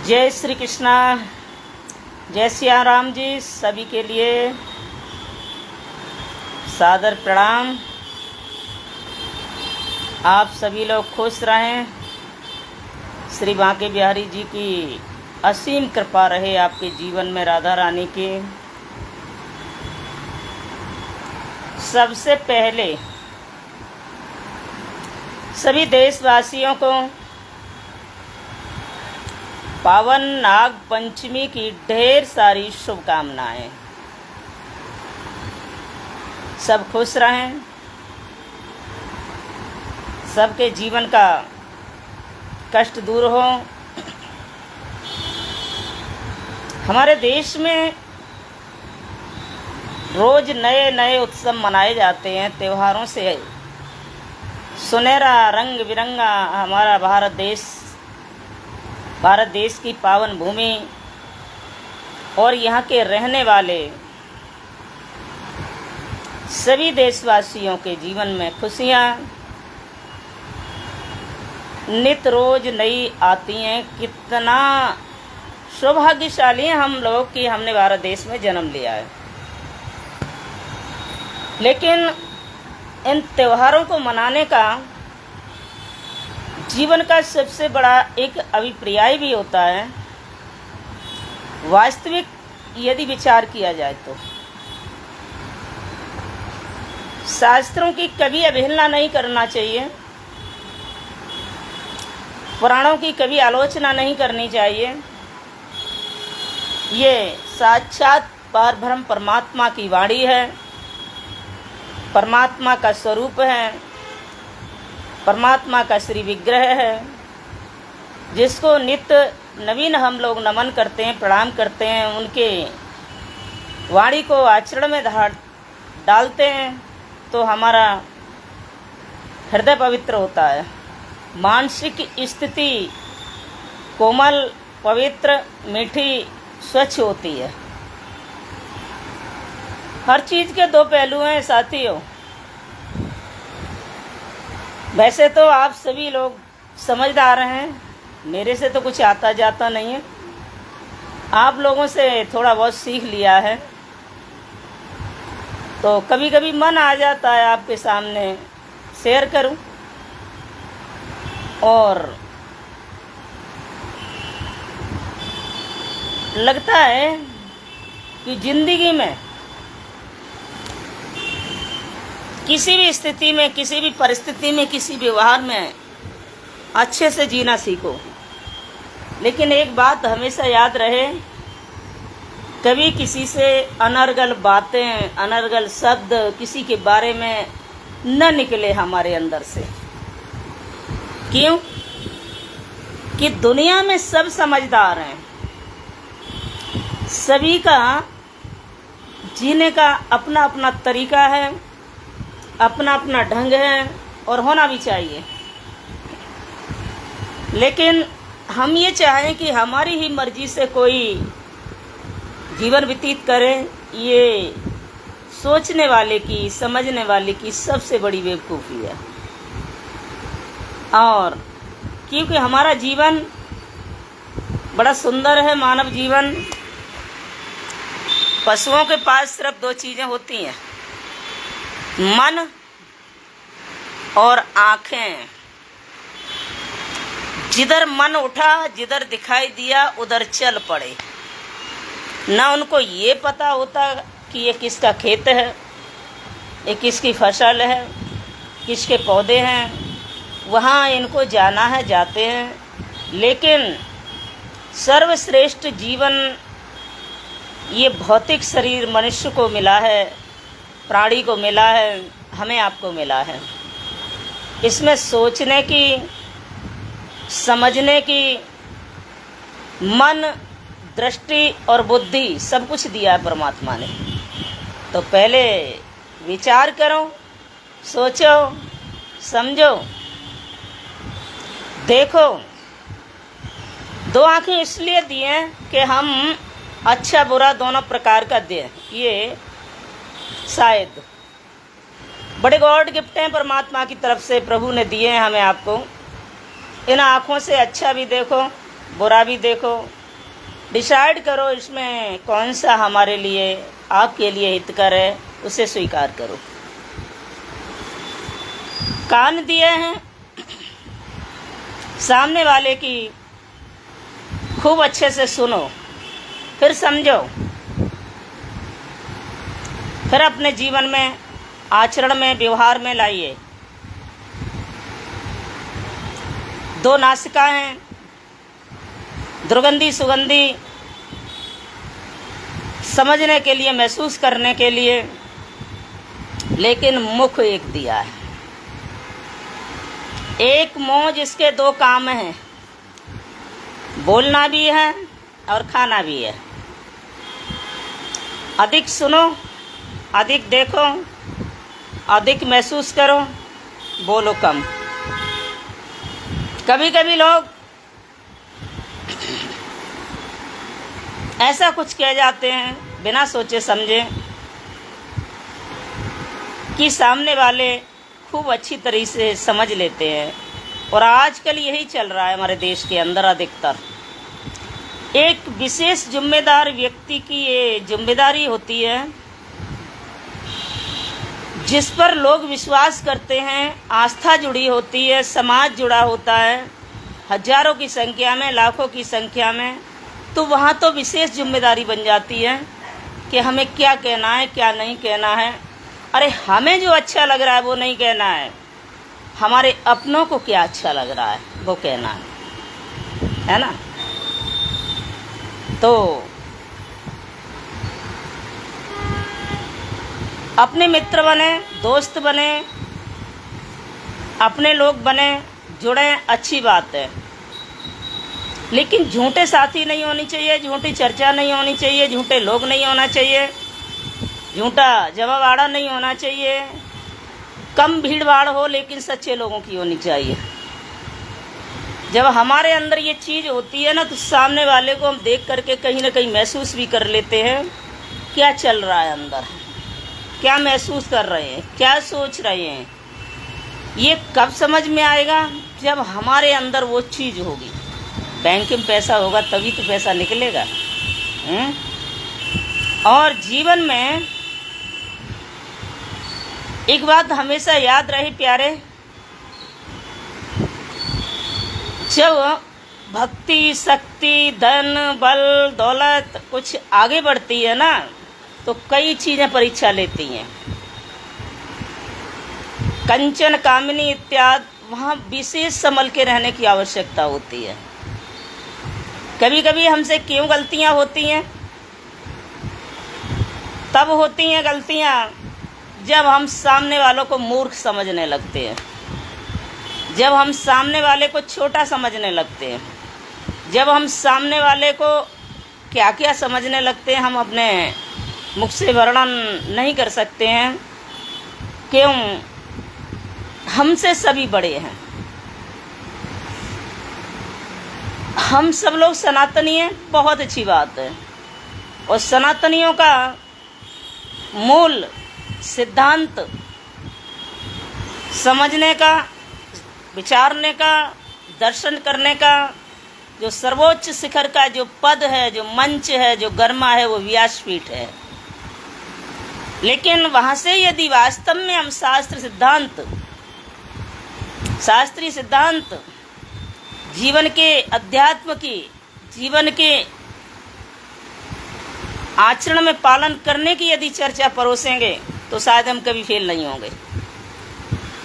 जय श्री कृष्णा, जय सिया राम जी। सभी के लिए सादर प्रणाम। आप सभी लोग खुश रहें। श्री बांके बिहारी जी की असीम कृपा रहे आपके जीवन में, राधा रानी की। सबसे पहले सभी देशवासियों को पावन नाग पंचमी की ढेर सारी शुभकामनाएं। सब खुश रहें, सबके जीवन का कष्ट दूर हो। हमारे देश में रोज नए नए उत्सव मनाए जाते हैं। त्योहारों से सुनहरा रंग बिरंगा हमारा भारत देश की पावन भूमि और यहाँ के रहने वाले सभी देशवासियों के जीवन में खुशियाँ नित रोज नई आती हैं। कितना सौभाग्यशाली हैं हम लोग कि हमने भारत देश में जन्म लिया है। लेकिन इन त्योहारों को मनाने का जीवन का सबसे बड़ा एक अभिप्राय भी होता है। वास्तविक यदि विचार किया जाए तो शास्त्रों की कभी अवहेलना नहीं करना चाहिए, पुराणों की कभी आलोचना नहीं करनी चाहिए। ये साक्षात परब्रह्म परमात्मा की वाणी है, परमात्मा का स्वरूप है, परमात्मा का श्री विग्रह है, जिसको नित्य नवीन हम लोग नमन करते हैं, प्रणाम करते हैं। उनके वाणी को आचरण में डालते हैं तो हमारा हृदय पवित्र होता है, मानसिक स्थिति कोमल, पवित्र, मीठी, स्वच्छ होती है। हर चीज़ के दो पहलू हैं साथियों। वैसे तो आप सभी लोग समझदार हैं, मेरे से तो कुछ आता जाता नहीं है। आप लोगों से थोड़ा बहुत सीख लिया है, तो कभी कभी मन आ जाता है आपके सामने शेयर करूं। और लगता है कि जिंदगी में किसी भी स्थिति में, किसी भी परिस्थिति में, किसी व्यवहार में अच्छे से जीना सीखो। लेकिन एक बात हमेशा याद रहे, कभी किसी से अनर्गल बातें, अनर्गल शब्द किसी के बारे में न निकले हमारे अंदर से। क्यों? कि दुनिया में सब समझदार हैं, सभी का जीने का अपना अपना तरीका है, अपना अपना ढंग है और होना भी चाहिए। लेकिन हम ये चाहें कि हमारी ही मर्जी से कोई जीवन व्यतीत करे, ये सोचने वाले की, समझने वाले की सबसे बड़ी बेवकूफ़ी है। और क्योंकि हमारा जीवन बड़ा सुंदर है, मानव जीवन। पशुओं के पास सिर्फ दो चीज़ें होती हैं, मन और आँखें। जिधर मन उठा, जिधर दिखाई दिया, उधर चल पड़े। ना उनको ये पता होता कि ये किसका खेत है, ये किसकी फसल है, किसके पौधे हैं। वहाँ इनको जाना है, जाते हैं। लेकिन सर्वश्रेष्ठ जीवन ये भौतिक शरीर मनुष्य को मिला है, प्राणी को मिला है, हमें आपको मिला है। इसमें सोचने की, समझने की, मन, दृष्टि और बुद्धि सब कुछ दिया है परमात्मा ने। तो पहले विचार करो, सोचो, समझो, देखो। दो आँखें इसलिए दी हैं कि हम अच्छा बुरा दोनों प्रकार का दें। ये शायद बड़े गॉड गिफ्ट हैं परमात्मा की तरफ से, प्रभु ने दिए हैं हमें, आपको। इन आँखों से अच्छा भी देखो, बुरा भी देखो, डिसाइड करो इसमें कौन सा हमारे लिए, आपके लिए हितकर है, उसे स्वीकार करो। कान दिए हैं, सामने वाले की खूब अच्छे से सुनो, फिर समझो, फिर अपने जीवन में, आचरण में, व्यवहार में लाइए। दो नासिका हैं, दुर्गंधी सुगंधी समझने के लिए, महसूस करने के लिए, लेकिन मुख एक दिया है। एक मुंह जिसके दो काम हैं, बोलना भी है और खाना भी है। अधिक सुनो, अधिक देखो, अधिक महसूस करो, बोलो कम। कभी कभी लोग ऐसा कुछ कह जाते हैं बिना सोचे समझे कि सामने वाले खूब अच्छी तरह से समझ लेते हैं। और आजकल यही चल रहा है हमारे देश के अंदर अधिकतर। एक विशेष जिम्मेदार व्यक्ति की ये जिम्मेदारी होती है जिस पर लोग विश्वास करते हैं, आस्था जुड़ी होती है, समाज जुड़ा होता है, हजारों की संख्या में, लाखों की संख्या में। तो वहाँ तो विशेष जिम्मेदारी बन जाती है कि हमें क्या कहना है, क्या नहीं कहना है। अरे हमें जो अच्छा लग रहा है वो नहीं कहना है, हमारे अपनों को क्या अच्छा लग रहा है वो कहना है ना। तो अपने मित्र बने, दोस्त बने, अपने लोग बने, जुड़े, अच्छी बात है, लेकिन झूठे साथी नहीं होनी चाहिए, झूठी चर्चा नहीं होनी चाहिए, झूठे लोग नहीं होना चाहिए, झूठा जमावाड़ा नहीं होना चाहिए। कम भीड़ भाड़ हो लेकिन सच्चे लोगों की होनी चाहिए। जब हमारे अंदर ये चीज़ होती है ना, तो सामने वाले को हम देख करके कहीं ना कहीं महसूस भी कर लेते हैं क्या चल रहा है अंदर, क्या महसूस कर रहे हैं, क्या सोच रहे हैं। ये कब समझ में आएगा? जब हमारे अंदर वो चीज़ होगी। बैंक में पैसा होगा तभी तो पैसा निकलेगा। और जीवन में एक बात हमेशा याद रहे प्यारे, जब भक्ति, शक्ति, धन, बल, दौलत कुछ आगे बढ़ती है ना, तो कई चीज़ें परीक्षा लेती हैं। कंचन, कामिनी इत्यादि, वहाँ विशेष संभल के रहने की आवश्यकता होती है। कभी कभी हमसे क्यों गलतियाँ होती हैं? तब होती हैं गलतियाँ जब हम सामने वालों को मूर्ख समझने लगते हैं, जब हम सामने वाले को छोटा समझने लगते हैं, जब हम सामने वाले को क्या क्या समझने लगते हैं, हम अपने मुख से वर्णन नहीं कर सकते हैं। क्यों? हमसे सभी बड़े हैं, हम सब लोग सनातनी हैं, बहुत अच्छी बात है। और सनातनियों का मूल सिद्धांत समझने का, विचारने का, दर्शन करने का, जो सर्वोच्च शिखर का जो पद है, जो मंच है, जो गरिमा है, वो व्यासपीठ है। लेकिन वहाँ से यदि वास्तव में हम शास्त्रीय सिद्धांत जीवन के, अध्यात्म की, जीवन के आचरण में पालन करने की यदि चर्चा परोसेंगे तो शायद हम कभी फेल नहीं होंगे।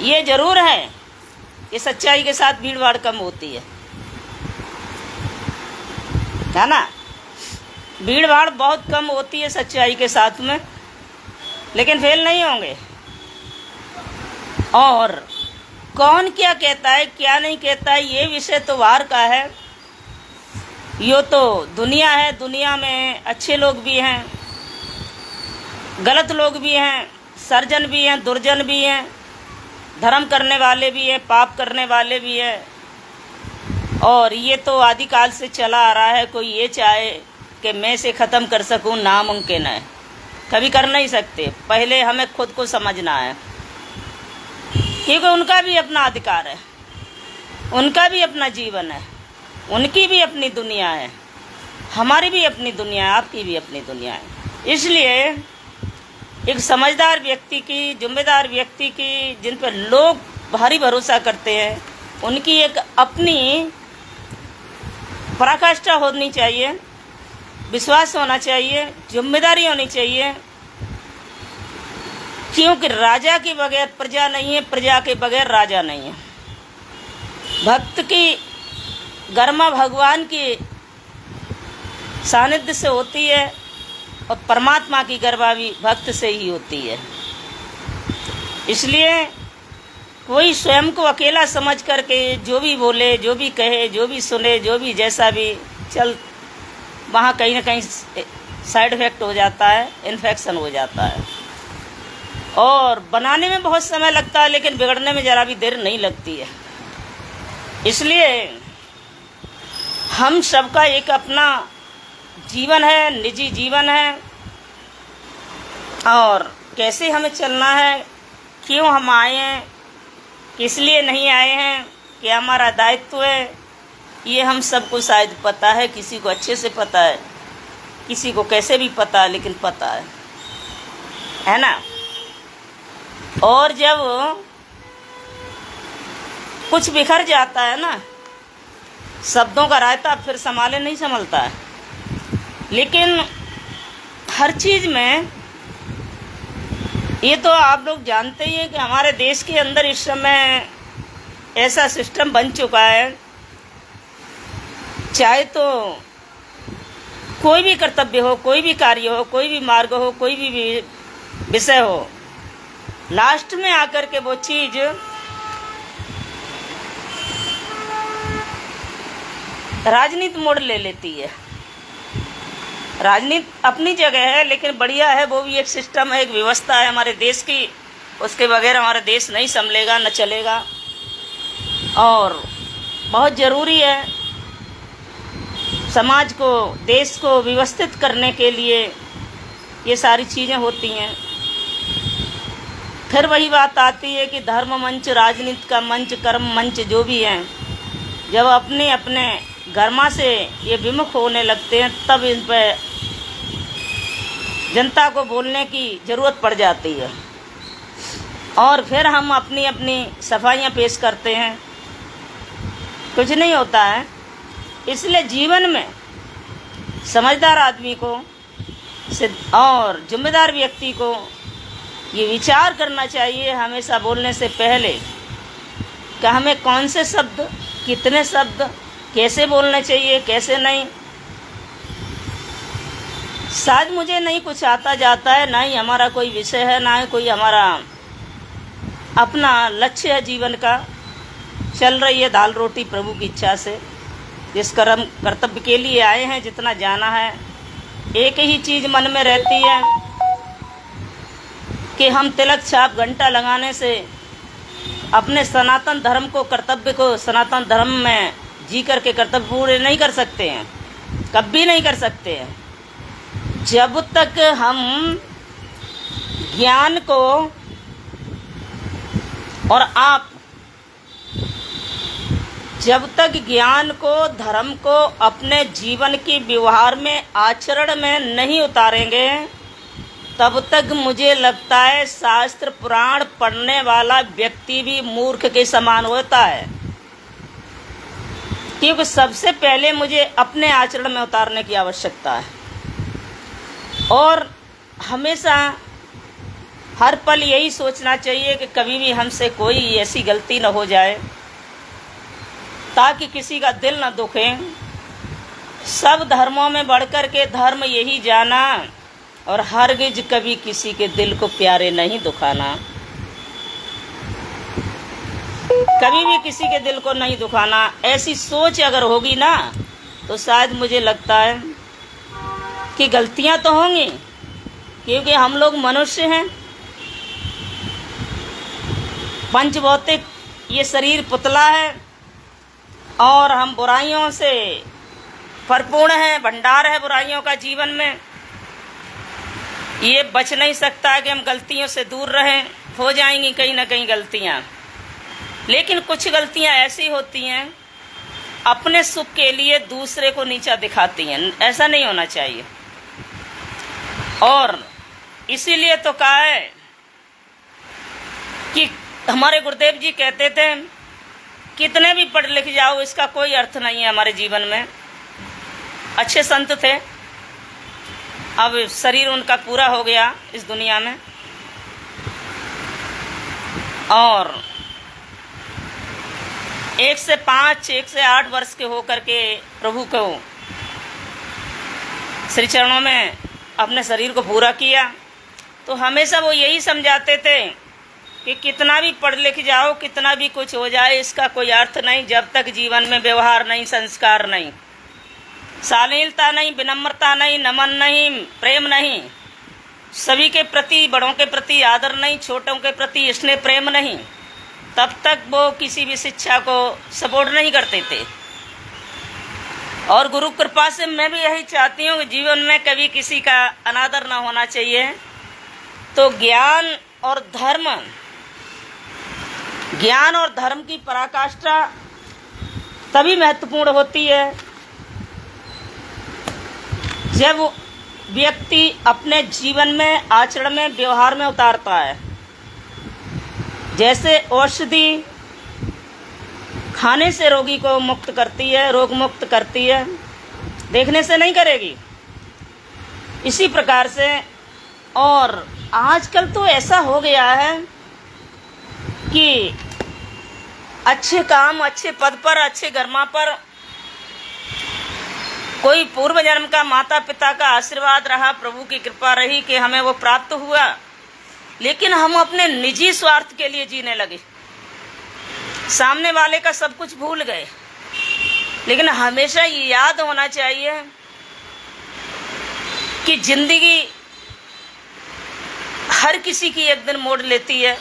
ये जरूर है कि सच्चाई के साथ भीड़ भाड़ कम होती है ना। भीड़ भाड़ बहुत कम होती है सच्चाई के साथ में, लेकिन फेल नहीं होंगे। और कौन क्या कहता है, क्या नहीं कहता है, ये विषय तो बाहर का है। यो तो दुनिया है, दुनिया में अच्छे लोग भी हैं, गलत लोग भी हैं, सर्जन भी हैं, दुर्जन भी हैं, धर्म करने वाले भी हैं, पाप करने वाले भी हैं। और ये तो आदिकाल से चला आ रहा है। कोई ये चाहे कि मैं से ख़त्म कर सकूं, नामुमकिन है, कभी कर नहीं सकते। पहले हमें खुद को समझना है, क्योंकि उनका भी अपना अधिकार है, उनका भी अपना जीवन है। उनकी भी अपनी दुनिया है, हमारी भी अपनी दुनिया है, आपकी भी अपनी दुनिया है। इसलिए एक समझदार व्यक्ति की, जिम्मेदार व्यक्ति की, जिन पर लोग भारी भरोसा करते हैं, उनकी एक अपनी पराकाष्ठा होनी चाहिए, विश्वास होना चाहिए, जिम्मेदारी होनी चाहिए। क्योंकि राजा के बगैर प्रजा नहीं है, प्रजा के बगैर राजा नहीं है। भक्त की गरिमा भगवान की सानिध्य से होती है और परमात्मा की गरिमा भी भक्त से ही होती है। इसलिए कोई स्वयं को अकेला समझ करके जो भी बोले, जो भी कहे, जो भी सुने, जो भी जैसा भी चल, वहाँ कहीं ना कहीं साइड इफेक्ट हो जाता है, इन्फेक्शन हो जाता है। और बनाने में बहुत समय लगता है, लेकिन बिगड़ने में ज़रा भी देर नहीं लगती है। इसलिए हम सबका एक अपना जीवन है, निजी जीवन है, और कैसे हमें चलना है, क्यों हम आए हैं, किस लिए नहीं आए हैं, क्या हमारा दायित्व है, ये हम सबको शायद पता है। किसी को अच्छे से पता है, किसी को कैसे भी पता है, लेकिन पता है ना। और जब कुछ बिखर जाता है ना, शब्दों का रायता फिर संभाले नहीं संभलता है। लेकिन हर चीज़ में ये तो आप लोग जानते ही हैं कि हमारे देश के अंदर इस समय ऐसा सिस्टम बन चुका है, चाहे तो कोई भी कर्तव्य हो, कोई भी कार्य हो, कोई भी मार्ग हो, कोई भी विषय हो, लास्ट में आकर के वो चीज राजनीति मोड़ ले लेती है। राजनीति अपनी जगह है, लेकिन बढ़िया है, वो भी एक सिस्टम है, एक व्यवस्था है हमारे देश की। उसके बगैर हमारा देश नहीं संभलेगा, न चलेगा। और बहुत ज़रूरी है समाज को, देश को व्यवस्थित करने के लिए ये सारी चीज़ें होती हैं। फिर वही बात आती है कि धर्म मंच, राजनीति का मंच, कर्म मंच जो भी हैं, जब अपने अपने गरिमा से ये विमुख होने लगते हैं, तब इन पर जनता को बोलने की ज़रूरत पड़ जाती है। और फिर हम अपनी अपनी सफाइयाँ पेश करते हैं, कुछ नहीं होता है। इसलिए जीवन में समझदार आदमी को और जिम्मेदार व्यक्ति को ये विचार करना चाहिए हमेशा बोलने से पहले कि हमें कौन से शब्द, कितने शब्द, कैसे बोलने चाहिए, कैसे नहीं। शायद मुझे नहीं कुछ आता जाता है, ना ही हमारा कोई विषय है, ना ही कोई हमारा अपना लक्ष्य है जीवन का। चल रही है दाल रोटी प्रभु की इच्छा से। जिस कर्तव्य के लिए आए हैं, जितना जाना है, एक ही चीज़ मन में रहती है कि हम तिलक छाप घंटा लगाने से अपने सनातन धर्म को, कर्तव्य को सनातन धर्म में जी करके कर्तव्य पूरे नहीं कर सकते हैं, कभी नहीं कर सकते हैं। जब तक हम ज्ञान को और आप जब तक ज्ञान को, धर्म को अपने जीवन के व्यवहार में, आचरण में नहीं उतारेंगे, तब तक मुझे लगता है शास्त्र पुराण पढ़ने वाला व्यक्ति भी मूर्ख के समान होता है। क्योंकि सबसे पहले मुझे अपने आचरण में उतारने की आवश्यकता है। और हमेशा हर पल यही सोचना चाहिए कि कभी भी हमसे कोई ऐसी गलती न हो जाए ताकि किसी का दिल न दुखे। सब धर्मों में बढ़कर के धर्म यही जाना, और हरगिज कभी किसी के दिल को प्यारे नहीं दुखाना, कभी भी किसी के दिल को नहीं दुखाना। ऐसी सोच अगर होगी ना, तो शायद मुझे लगता है कि गलतियां तो होंगी, क्योंकि हम लोग मनुष्य हैं। पंचभौतिक ये शरीर पुतला है, और हम बुराइयों से परिपूर्ण हैं, भंडार है बुराइयों का जीवन में। ये बच नहीं सकता कि हम गलतियों से दूर रहें। हो जाएंगी कहीं ना कहीं गलतियां, लेकिन कुछ गलतियां ऐसी होती हैं अपने सुख के लिए दूसरे को नीचा दिखाती हैं। ऐसा नहीं होना चाहिए। और इसीलिए तो कहा है कि हमारे गुरुदेव जी कहते थे, कितने भी पढ़ लिख जाओ इसका कोई अर्थ नहीं है हमारे जीवन में। अच्छे संत थे, अब शरीर उनका पूरा हो गया इस दुनिया में, और 1 से 5, 1 से 8 वर्ष के होकर के प्रभु को श्री चरणों में अपने शरीर को पूरा किया। तो हमेशा वो यही समझाते थे कि कितना भी पढ़ लिख जाओ, कितना भी कुछ हो जाए, इसका कोई अर्थ नहीं जब तक जीवन में व्यवहार नहीं, संस्कार नहीं, शालीनता नहीं, विनम्रता नहीं, नमन नहीं, प्रेम नहीं, सभी के प्रति, बड़ों के प्रति आदर नहीं, छोटों के प्रति स्नेह प्रेम नहीं, तब तक वो किसी भी शिक्षा को सपोर्ट नहीं करते थे। और गुरु कृपा से मैं भी यही चाहती हूँ कि जीवन में कभी किसी का अनादर ना होना चाहिए। तो ज्ञान और धर्म की पराकाष्ठा तभी महत्वपूर्ण होती है जब व्यक्ति अपने जीवन में, आचरण में, व्यवहार में उतारता है। जैसे औषधि खाने से रोगी को मुक्त करती है, रोग मुक्त करती है, देखने से नहीं करेगी। इसी प्रकार से, और आजकल तो ऐसा हो गया है कि अच्छे काम, अच्छे पद पर, अच्छे गरिमा पर कोई पूर्व जन्म का, माता पिता का आशीर्वाद रहा, प्रभु की कृपा रही कि हमें वो प्राप्त हुआ, लेकिन हम अपने निजी स्वार्थ के लिए जीने लगे, सामने वाले का सब कुछ भूल गए। लेकिन हमेशा ये याद होना चाहिए कि जिंदगी हर किसी की एक दिन मोड़ लेती है।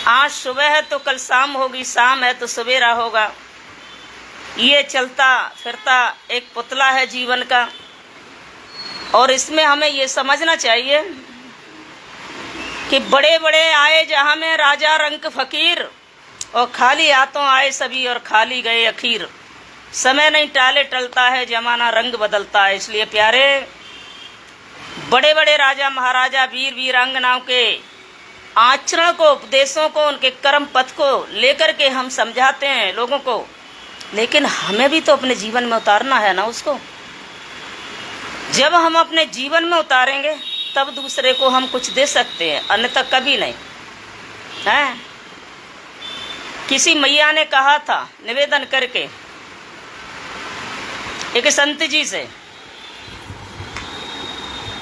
आज सुबह है तो कल शाम होगी, शाम है तो सवेरा होगा। ये चलता फिरता एक पुतला है जीवन का, और इसमें हमें ये समझना चाहिए कि बड़े बड़े आए जहाँ में राजा रंक फकीर, और खाली हाथों आए सभी और खाली गए अखीर। समय नहीं टाले टलता है, जमाना रंग बदलता है। इसलिए प्यारे, बड़े बड़े राजा महाराजा, वीर वीरांगनाओं के आचरण को, उपदेशों को, उनके कर्म पथ को लेकर के हम समझाते हैं लोगों को, लेकिन हमें भी तो अपने जीवन में उतारना है ना उसको। जब हम अपने जीवन में उतारेंगे तब दूसरे को हम कुछ दे सकते हैं, अन्यथा कभी नहीं है। किसी मैया ने कहा था निवेदन करके एक संत जी से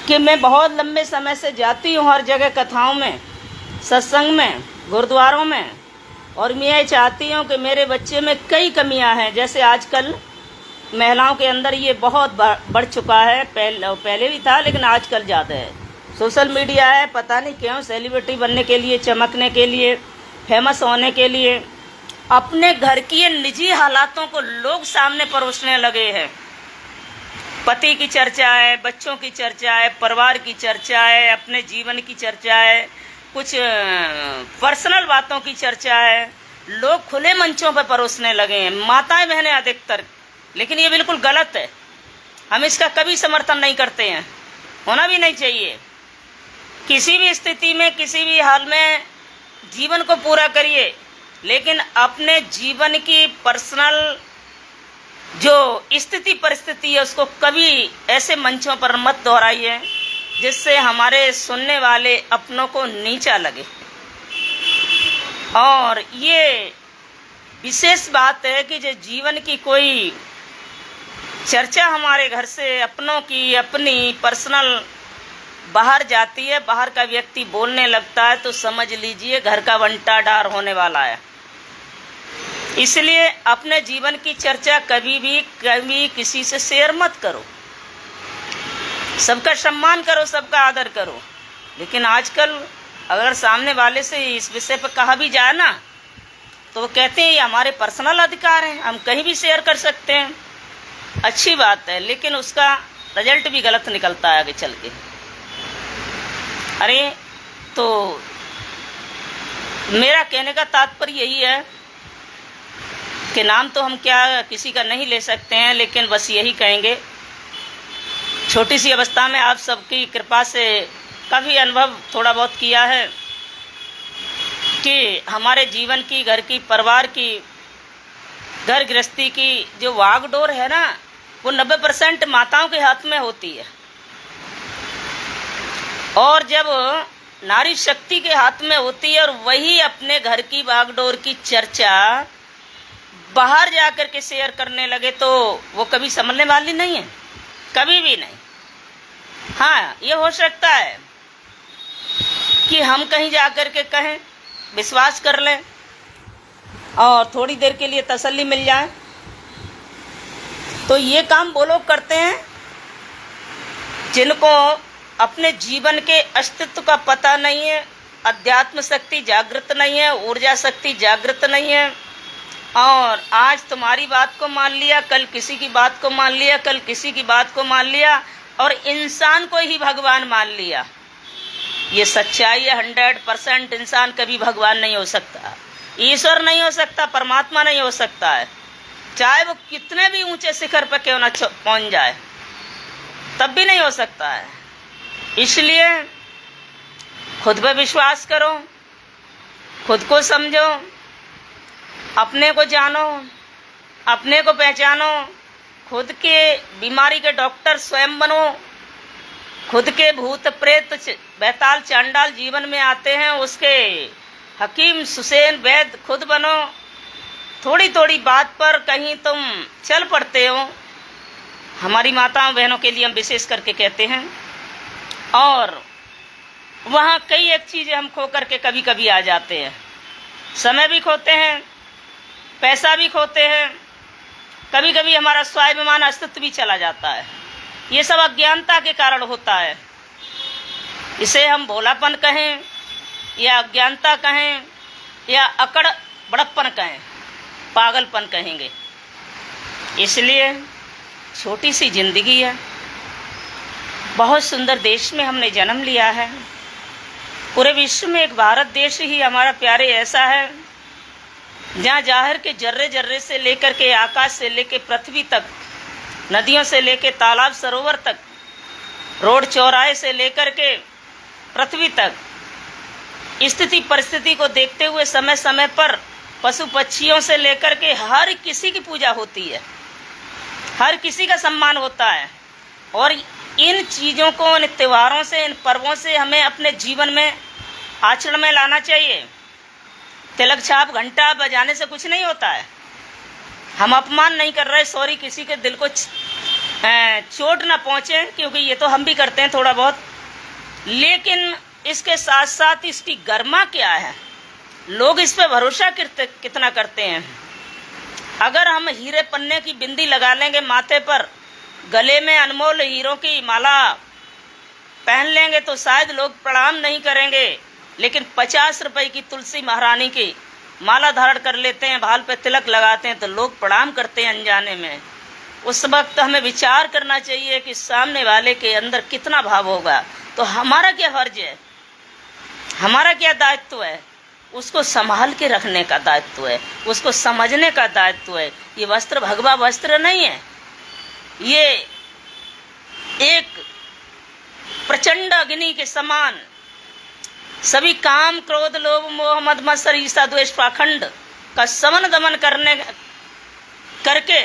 कि मैं बहुत लंबे समय से जाती हूँ हर जगह, कथाओं में, सत्संग में, गुरुद्वारों में, और मैं ये चाहती हूँ कि मेरे बच्चे में कई कमियाँ हैं। जैसे आजकल महिलाओं के अंदर ये बहुत बढ़ चुका है, पहले भी था लेकिन आजकल ज़्यादा है। सोशल मीडिया है, पता नहीं क्यों, सेलिब्रिटी बनने के लिए, चमकने के लिए, फेमस होने के लिए अपने घर की निजी हालातों को लोग सामने परोसने लगे हैं। पति की चर्चा है, बच्चों की चर्चा है, परिवार की चर्चा है, अपने जीवन की चर्चा है, कुछ पर्सनल बातों की चर्चा है। लोग खुले मंचों पर परोसने लगे हैं, माताएं बहनें अधिकतर। लेकिन ये बिल्कुल गलत है, हम इसका कभी समर्थन नहीं करते हैं, होना भी नहीं चाहिए। किसी भी स्थिति में, किसी भी हाल में जीवन को पूरा करिए, लेकिन अपने जीवन की पर्सनल जो स्थिति परिस्थिति है उसको कभी ऐसे मंचों पर मत दोहराइए जिससे हमारे सुनने वाले अपनों को नीचा लगे। और ये विशेष बात है कि जो जीवन की कोई चर्चा हमारे घर से अपनों की, अपनी पर्सनल बाहर जाती है, बाहर का व्यक्ति बोलने लगता है, तो समझ लीजिए घर का बंटाढार होने वाला है। इसलिए अपने जीवन की चर्चा कभी किसी से शेयर मत करो। सबका सम्मान करो, सबका आदर करो, लेकिन आजकल अगर सामने वाले से इस विषय पर कहा भी जाए ना, तो वो कहते हैं ये हमारे पर्सनल अधिकार हैं, हम कहीं भी शेयर कर सकते हैं। अच्छी बात है, लेकिन उसका रिजल्ट भी गलत निकलता है आगे चल के। अरे तो मेरा कहने का तात्पर्य यही है के नाम तो हम क्या किसी का नहीं ले सकते हैं, लेकिन बस यही कहेंगे, छोटी सी अवस्था में आप सबकी कृपा से काफ़ी अनुभव थोड़ा बहुत किया है कि हमारे जीवन की, घर की, परिवार की, घर गृहस्थी की जो वागडोर है ना, वो 90% माताओं के हाथ में होती है। और जब नारी शक्ति के हाथ में होती है और वही अपने घर की बागडोर की चर्चा बाहर जाकर के शेयर करने लगे, तो वो कभी संभलने वाली नहीं है, कभी भी नहीं। हाँ, ये हो सकता है कि हम कहीं जाकर के कहें, विश्वास कर लें और थोड़ी देर के लिए तसल्ली मिल जाए, तो ये काम वो लोग करते हैं जिनको अपने जीवन के अस्तित्व का पता नहीं है, अध्यात्म शक्ति जागृत नहीं है, ऊर्जा शक्ति जागृत नहीं है, और आज तुम्हारी बात को मान लिया, कल किसी की बात को मान लिया, कल किसी की बात को मान लिया, और इंसान को ही भगवान मान लिया। ये सच्चाई है। 100% इंसान कभी भगवान नहीं हो सकता, ईश्वर नहीं हो सकता, परमात्मा नहीं हो सकता है, चाहे वो कितने भी ऊंचे शिखर पर क्यों ना पहुंच जाए, तब भी नहीं हो सकता है। इसलिए खुद पे विश्वास करो, खुद को समझो, अपने को जानो, अपने को पहचानो, खुद के बीमारी के डॉक्टर स्वयं बनो, खुद के भूत प्रेत बैताल चांडाल जीवन में आते हैं उसके हकीम सुसैन वैद खुद बनो। थोड़ी थोड़ी बात पर कहीं तुम चल पड़ते हो, हमारी माताओं बहनों के लिए हम विशेष करके कहते हैं, और वहाँ कई एक चीज़ें हम खो करके कभी कभी आ जाते हैं, समय भी खोते हैं, पैसा भी खोते हैं, कभी कभी हमारा स्वाभिमान अस्तित्व भी चला जाता है। ये सब अज्ञानता के कारण होता है। इसे हम भोलापन कहें या अज्ञानता कहें या अकड़ बड़प्पन कहें, पागलपन कहेंगे। इसलिए छोटी सी जिंदगी है, बहुत सुंदर देश में हमने जन्म लिया है। पूरे विश्व में एक भारत देश ही हमारा प्यारे ऐसा है जहाँ जाहिर के जर्रे जर्रे से लेकर के आकाश से लेकर पृथ्वी तक, नदियों से लेकर तालाब सरोवर तक, रोड चौराहे से लेकर के पृथ्वी तक, स्थिति परिस्थिति को देखते हुए समय समय पर पशु पक्षियों से लेकर के हर किसी की पूजा होती है, हर किसी का सम्मान होता है। और इन चीज़ों को, इन त्योहारों से, इन पर्वों से हमें अपने जीवन में आचरण में लाना चाहिए। तिलक छाप घंटा बजाने से कुछ नहीं होता है। हम अपमान नहीं कर रहे, सॉरी, किसी के दिल को चोट ना पहुँचे, क्योंकि ये तो हम भी करते हैं थोड़ा बहुत, लेकिन इसके साथ साथ इसकी गरिमा क्या है, लोग इस पर भरोसा कितना करते हैं। अगर हम हीरे पन्ने की बिंदी लगा लेंगे माथे पर, गले में अनमोल हीरों की माला पहन लेंगे तो शायद लोग प्रणाम नहीं करेंगे, लेकिन 50 रुपए की तुलसी महारानी की माला धारण कर लेते हैं, भाल पे तिलक लगाते हैं, तो लोग प्रणाम करते हैं अनजाने में। उस वक्त हमें विचार करना चाहिए कि सामने वाले के अंदर कितना भाव होगा। तो हमारा क्या फर्ज है, हमारा क्या दायित्व है, उसको संभाल के रखने का दायित्व है, उसको समझने का दायित्व है। ये वस्त्र भगवा वस्त्र नहीं है, ये एक प्रचंड अग्नि के समान सभी काम क्रोध लोभ मोह मद मत्सर ईर्ष्या द्वेष पाखंड का समन दमन करके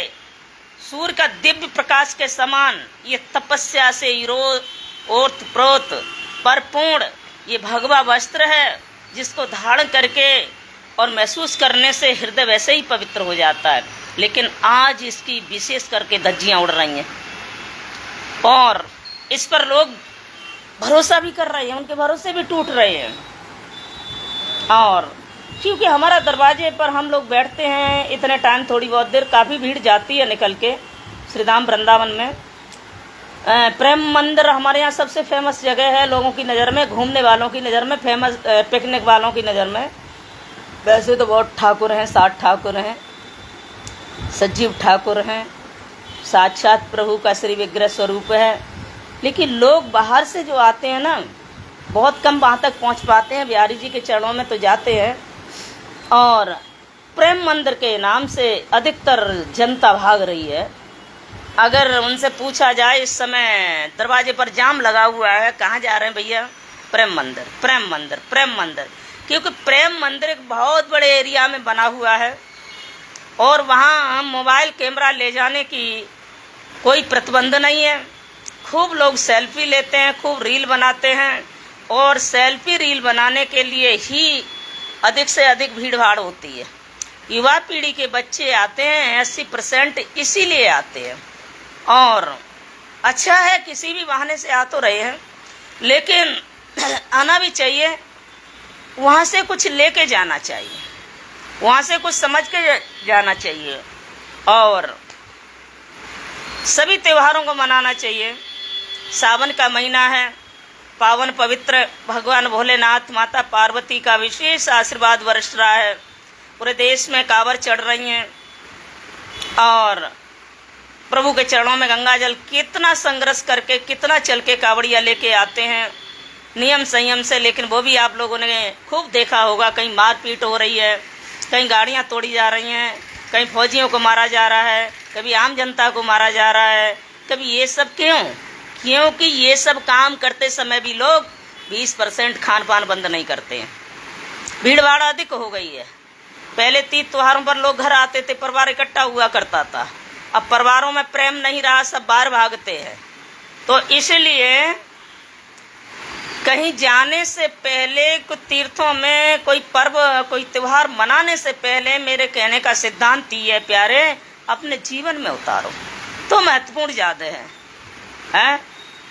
सूर्य का दिव्य प्रकाश के समान ये तपस्या से ओत प्रोत परिपूर्ण ये भगवा वस्त्र है, जिसको धारण करके और महसूस करने से हृदय वैसे ही पवित्र हो जाता है। लेकिन आज इसकी विशेष करके धज्जियाँ उड़ रही हैं और इस पर लोग भरोसा भी कर रहे हैं, उनके भरोसे भी टूट रहे हैं। और क्योंकि हमारा दरवाजे पर हम लोग बैठते हैं इतने टाइम, थोड़ी बहुत देर काफ़ी भीड़ जाती है निकल के श्रीधाम वृंदावन में। प्रेम मंदिर हमारे यहाँ सबसे फेमस जगह है लोगों की नज़र में, घूमने वालों की नज़र में, फेमस पिकनिक वालों की नज़र में। वैसे तो बहुत ठाकुर हैं, 60 ठाकुर हैं, सजीव ठाकुर हैं, साक्षात प्रभु का श्री विग्रह स्वरूप है। लेकिन लोग बाहर से जो आते हैं ना, बहुत कम वहाँ तक पहुँच पाते हैं। बिहारी जी के चरणों में तो जाते हैं और प्रेम मंदिर के नाम से अधिकतर जनता भाग रही है। अगर उनसे पूछा जाए इस समय दरवाजे पर जाम लगा हुआ है, कहाँ जा रहे हैं भैया? प्रेम मंदिर, प्रेम मंदिर, प्रेम मंदिर। क्योंकि प्रेम मंदिर एक बहुत बड़े एरिया में बना हुआ है और वहाँ मोबाइल कैमरा ले जाने की कोई प्रतिबंध नहीं है। खूब लोग सेल्फी लेते हैं, खूब रील बनाते हैं और सेल्फी रील बनाने के लिए ही अधिक से अधिक भीड़ भाड़ होती है। युवा पीढ़ी के बच्चे आते हैं, 80% इसीलिए आते हैं। और अच्छा है किसी भी बहाने से आ तो रहे हैं, लेकिन आना भी चाहिए। वहाँ से कुछ लेके जाना चाहिए, वहाँ से कुछ समझ के जाना चाहिए और सभी त्योहारों को मनाना चाहिए। सावन का महीना है, पावन पवित्र, भगवान भोलेनाथ माता पार्वती का विशेष आशीर्वाद बरस रहा है। पूरे देश में कांवर चढ़ रही हैं और प्रभु के चरणों में गंगा जल कितना संघर्ष करके, कितना चल के कांवड़िया लेके आते हैं नियम संयम से। लेकिन वो भी आप लोगों ने खूब देखा होगा, कहीं मारपीट हो रही है, कहीं गाड़ियां तोड़ी जा रही हैं, कहीं फौजियों को मारा जा रहा है, कभी आम जनता को मारा जा रहा है। कभी ये सब क्यों? क्योंकि ये सब काम करते समय भी लोग 20% खान पान बंद नहीं करते हैं। भीड़ भाड़ अधिक हो गई है। पहले तीज त्योहारों पर लोग घर आते थे, परिवार इकट्ठा हुआ करता था। अब परिवारों में प्रेम नहीं रहा, सब बाहर भागते हैं। तो इसलिए कहीं जाने से पहले, कुछ तीर्थों में कोई पर्व, कोई त्योहार मनाने से पहले मेरे कहने का सिद्धांत ये है प्यारे, अपने जीवन में उतारो तो महत्वपूर्ण ज़्यादा है।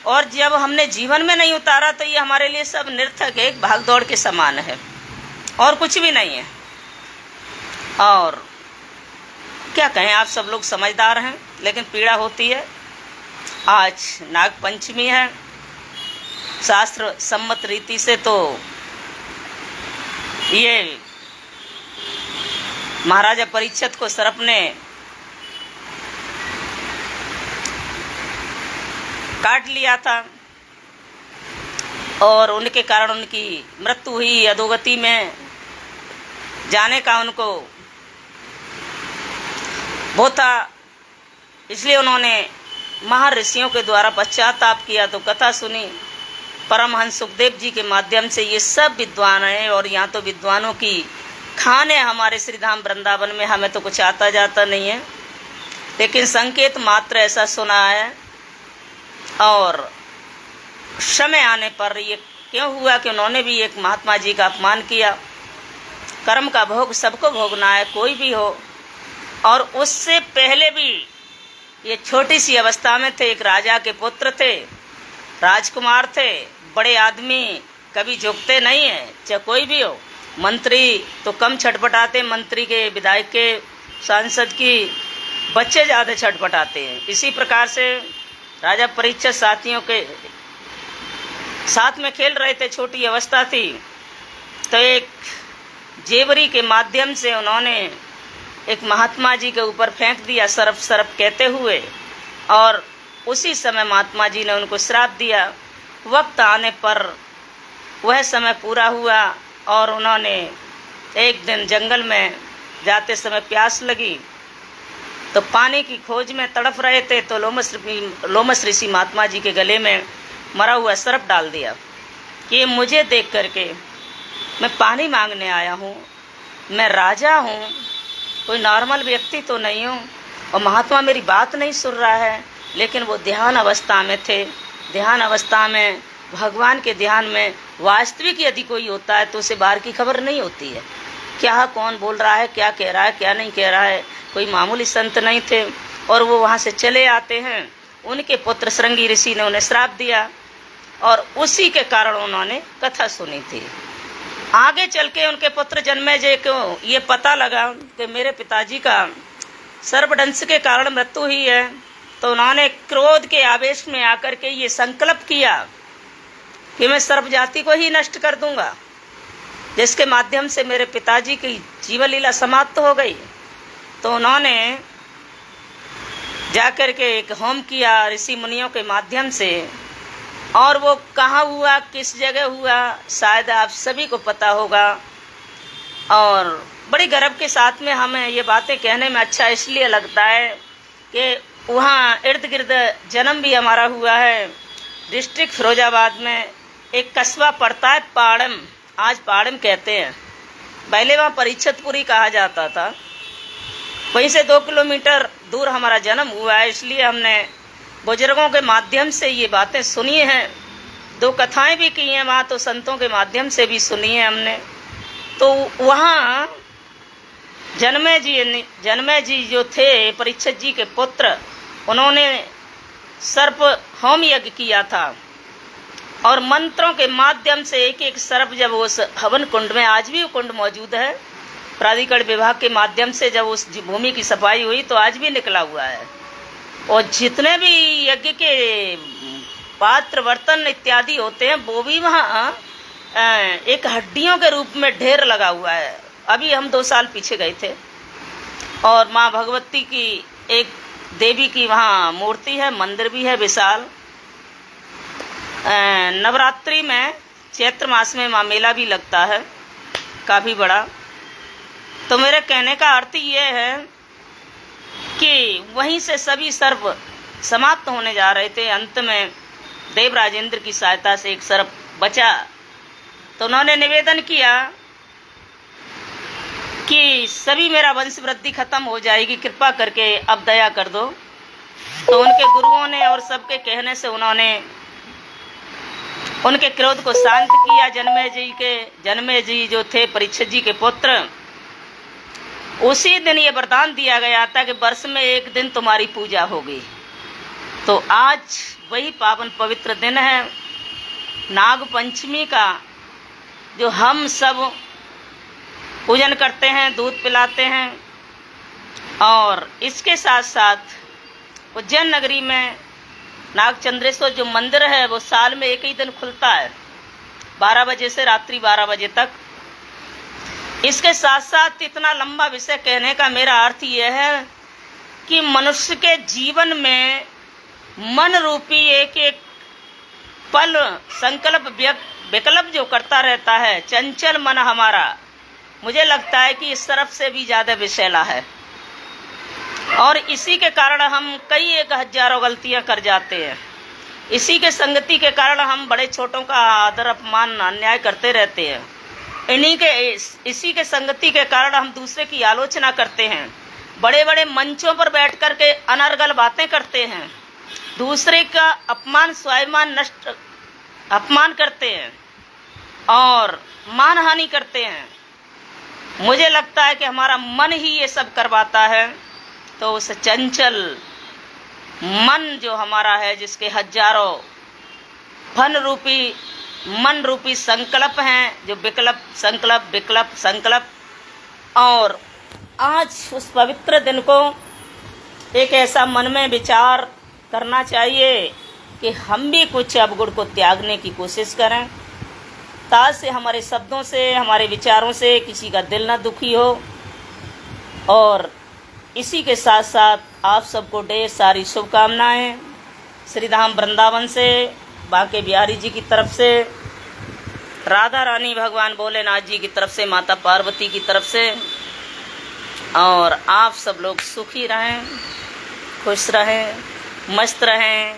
और जब हमने जीवन में नहीं उतारा तो ये हमारे लिए सब निर्थक है, भाग दौड़ के समान है और कुछ भी नहीं है। और क्या कहें, आप सब लोग समझदार हैं, लेकिन पीड़ा होती है। आज नाग पंचमी है, शास्त्र सम्मत रीति से तो ये महाराजा परीक्षित को सर्प ने काट लिया था और उनके कारण उनकी मृत्यु हुई। अधोगति में जाने का उनको वो था, इसलिए उन्होंने महर्षियों के द्वारा पश्चाताप किया तो कथा सुनी। परमहंस सुखदेव जी के माध्यम से ये सब विद्वान हैं और यहाँ तो विद्वानों की खान है हमारे श्रीधाम वृंदावन में। हमें तो कुछ आता जाता नहीं है, लेकिन संकेत मात्र ऐसा सुना है। और समय आने पर ये क्यों हुआ कि उन्होंने भी एक महात्मा जी का अपमान किया। कर्म का भोग सबको भोगना है, कोई भी हो। और उससे पहले भी ये छोटी सी अवस्था में थे, एक राजा के पुत्र थे, राजकुमार थे, बड़े आदमी कभी झुकते नहीं हैं, चाहे कोई भी हो। मंत्री तो कम छटपटाते, मंत्री के, विधायक के, सांसद की, बच्चे ज़्यादा छटपटाते हैं। इसी प्रकार से राजा परीक्षित साथियों के साथ में खेल रहे थे, छोटी अवस्था थी, तो एक जेवरी के माध्यम से उन्होंने एक महात्मा जी के ऊपर फेंक दिया, सरफ सरफ कहते हुए। और उसी समय महात्मा जी ने उनको श्राप दिया। वक्त आने पर वह समय पूरा हुआ और उन्होंने एक दिन जंगल में जाते समय प्यास लगी तो पानी की खोज में तड़प रहे थे, तो लोमस ऋषि महात्मा जी के गले में मरा हुआ सर्प डाल दिया कि मुझे देख करके मैं पानी मांगने आया हूँ, मैं राजा हूँ, कोई नॉर्मल व्यक्ति तो नहीं हूँ। और महात्मा मेरी बात नहीं सुन रहा है, लेकिन वो ध्यान अवस्था में थे। ध्यान अवस्था में, भगवान के ध्यान में वास्तविक यदि कोई होता है तो उसे बाहर की खबर नहीं होती है, क्या कौन बोल रहा है, क्या कह रहा है, क्या नहीं कह रहा है। कोई मामूली संत नहीं थे और वो वहाँ से चले आते हैं। उनके पुत्र श्रृंगी ऋषि ने उन्हें श्राप दिया और उसी के कारण उन्होंने कथा सुनी थी। आगे चल के उनके पुत्र जन्मेजय को ये पता लगा कि मेरे पिताजी का सर्पदंश के कारण मृत्यु हुई है, तो उन्होंने क्रोध के आवेश में आकर के ये संकल्प किया कि मैं सर्प जाति को ही नष्ट कर दूंगा, जिसके माध्यम से मेरे पिताजी की जीवन लीला समाप्त हो गई। तो उन्होंने जाकर के एक होम किया ऋषि मुनियों के माध्यम से, और वो कहाँ हुआ, किस जगह हुआ, शायद आप सभी को पता होगा। और बड़ी गर्व के साथ में हमें ये बातें कहने में अच्छा इसलिए लगता है कि वहाँ इर्द गिर्द जन्म भी हमारा हुआ है। डिस्ट्रिक्ट फिरोजाबाद में एक कस्बा पड़ता है पाड़म, आज पाड़म कहते हैं, पहले वहाँ परीक्षतपुरी कहा जाता था। वहीं से 2 किलोमीटर दूर हमारा जन्म हुआ है, इसलिए हमने बुजुर्गों के माध्यम से ये बातें सुनी हैं। 2 कथाएं भी की हैं वहाँ, तो संतों के माध्यम से भी सुनी है हमने। तो वहाँ जन्मे जी जो थे परीक्षित जी के पुत्र, उन्होंने सर्प होम यज्ञ किया था और मंत्रों के माध्यम से एक एक सर्प जब उस हवन कुंड में, आज भी वो कुंड मौजूद है, प्राधिकरण विभाग के माध्यम से जब उस भूमि की सफाई हुई तो आज भी निकला हुआ है। और जितने भी यज्ञ के पात्र बर्तन इत्यादि होते हैं वो भी वहाँ एक हड्डियों के रूप में ढेर लगा हुआ है। अभी हम 2 साल पीछे गए थे और माँ भगवती की एक देवी की वहाँ मूर्ति है, मंदिर भी है विशाल। नवरात्रि में चैत्र मास में वहाँ मेला भी लगता है काफ़ी बड़ा। तो मेरे कहने का अर्थ ये है कि वहीं से सभी सर्प समाप्त होने जा रहे थे। अंत में देव राजेंद्र की सहायता से एक सर्प बचा, तो उन्होंने निवेदन किया कि सभी मेरा वंश वृद्धि खत्म हो जाएगी, कृपा करके अब दया कर दो। तो उनके गुरुओं ने और सबके कहने से उन्होंने उनके क्रोध को शांत किया। जन्मे जी जो थे परीक्षित जी के पुत्र, उसी दिन ये वरदान दिया गया था कि वर्ष में एक दिन तुम्हारी पूजा होगी। तो आज वही पावन पवित्र दिन है नाग पंचमी का, जो हम सब पूजन करते हैं, दूध पिलाते हैं। और इसके साथ साथ उज्जैन नगरी में नागचंद्रेश्वर जो मंदिर है वो साल में एक ही दिन खुलता है, 12 बजे से रात्रि 12 बजे तक। इसके साथ साथ इतना लंबा विषय कहने का मेरा अर्थ यह है कि मनुष्य के जीवन में मन रूपी एक एक पल संकल्प विकल्प जो करता रहता है, चंचल मन हमारा, मुझे लगता है कि इस तरफ से भी ज़्यादा विषैला है। और इसी के कारण हम कई 1000 गलतियां कर जाते हैं। इसी के संगति के कारण हम बड़े छोटों का आदर अपमान अन्याय करते रहते हैं। इसी के संगति के कारण हम दूसरे की आलोचना करते हैं, बड़े बड़े मंचों पर बैठ कर के अनर्गल बातें करते हैं, दूसरे का अपमान करते हैं और मानहानि करते हैं। मुझे लगता है कि हमारा मन ही ये सब करवाता है। तो उस चंचल मन जो हमारा है, जिसके हजारों मन रूपी संकल्प हैं, जो विकल्प संकल्प, और आज उस पवित्र दिन को एक ऐसा मन में विचार करना चाहिए कि हम भी कुछ अवगुण को त्यागने की कोशिश करें, ताकि हमारे शब्दों से, हमारे विचारों से किसी का दिल न दुखी हो। और इसी के साथ साथ आप सबको ढेर सारी शुभकामनाएं श्री धाम वृंदावन से, बांके बिहारी जी की तरफ से, राधा रानी भगवान भोलेनाथ जी की तरफ से, माता पार्वती की तरफ से। और आप सब लोग सुखी रहें, खुश रहें, मस्त रहें,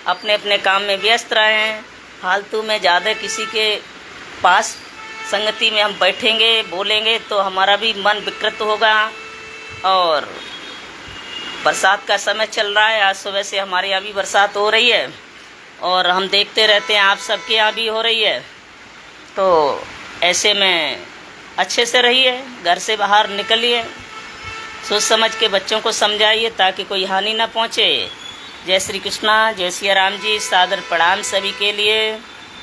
अपने अपने काम में व्यस्त रहें। फालतू में ज़्यादा किसी के पास संगति में हम बैठेंगे, बोलेंगे तो हमारा भी मन विकृत होगा। और बरसात का समय चल रहा है, आज सुबह से हमारे यहाँ भी बरसात हो रही है और हम देखते रहते हैं आप सबके यहाँ भी हो रही है। तो ऐसे में अच्छे से रहिए, घर से बाहर निकलिए, सोच समझ के बच्चों को समझाइए ताकि कोई हानि ना पहुँचे। जय श्री कृष्णा, जय श्री राम जी। सादर प्रणाम सभी के लिए।